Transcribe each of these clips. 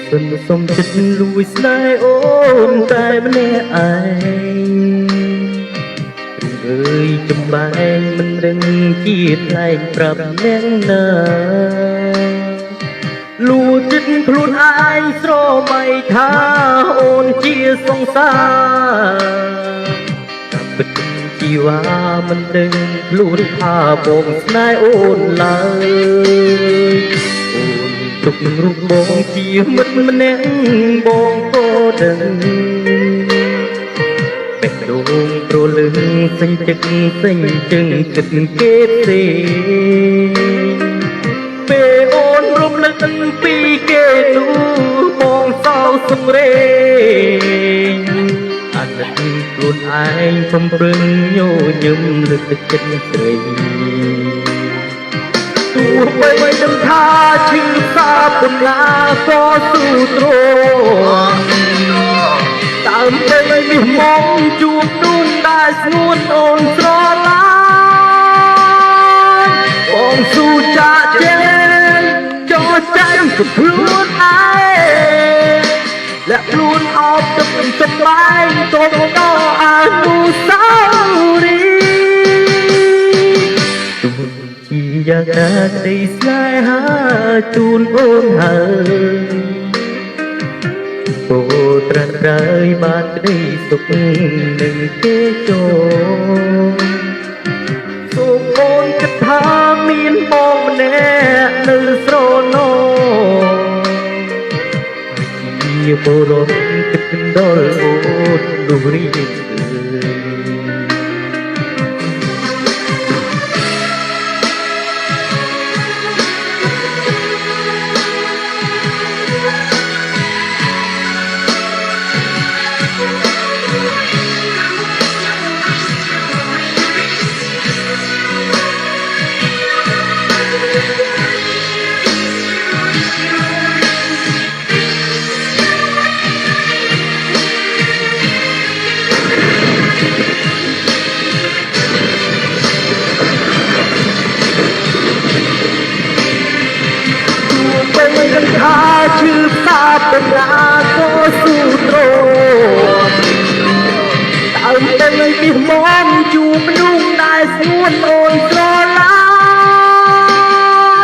សិនសុំចិត្តលួចស្នេហ៍អូនតែម្នាក់ឯងអើយចំបែងមិនដឹងជាថ្លែងប្រាប់អ្នកណាលួចចិត្តខ្លួនឯងស្រមៃថាអូនជាសង្សារតែពិតជីវ៉ាមិនដឹងខ្លួនថាបងស្នេហ៍អូនឡើយអូនទុករូបបងជាមិត្តម្នាក់បងក៏ដឹងបេះដូងព្រលឹងសេញចិត្តសេញជឹងគិតគេផ្សេងពេលអូនរំលឹកពីគេនោះបងសោកសង្រេងអាណិតខ្លួនឯងបំព្រឹងញញឹមលើកទឹកចិត្តស្រីទោះបីដឹងថាឈឺសាពុនណាក៏ស៊ូទ្រង់ដើមពេលនេះមកជួបទូនដែលស្ងួនអូនស្រឡាញ់បងស៊ូចាក់ជែងចោះចាញ់ទៅខ្លួនឯងและខ្លួនអបទឹកសម្បែងទុំដល់អនុស្សាវរីយ៍ទោះជាយ៉ាងណាក្តីស្នេហាជូនអូនហើយពោត្រាត្រៃបានក្តីសុខនឹងគេចូលសូមអូនគិតថាមានបងម្នាក់នៅស្រណោជាបរមគិតដល់អូនលុះរីកថាឈឺផ្សាបំឡាក៏ស៊ូទ្រង់ដើមតែនេះមកជួបមនុស្សដែលស្ងួនអូនស្រឡា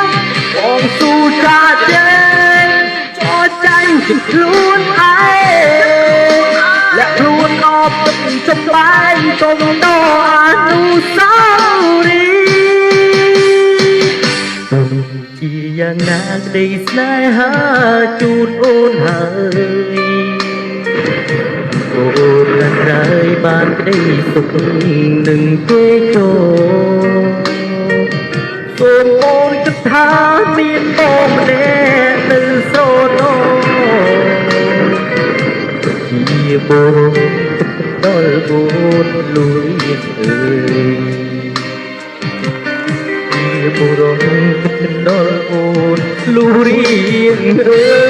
ញ់បងស៊ូចាចែងចោះចាញ់ជាខ្លួនឯងและខ្លួនអបទឹកសម្បែងទុំដល់អនុស្សាវរីយ៍ជាយ៉ាងណាក្តីស្នេហាជូនអូនហើយអូនណាស់ក្រៃបានក្តីសុខនឹងគេចូលសូមអូនគិតថាមានបងម្នាក់នៅស្រណោជាបរមដល់អូនលួយអើយបុរសដល់អូនលុះរៀងអើ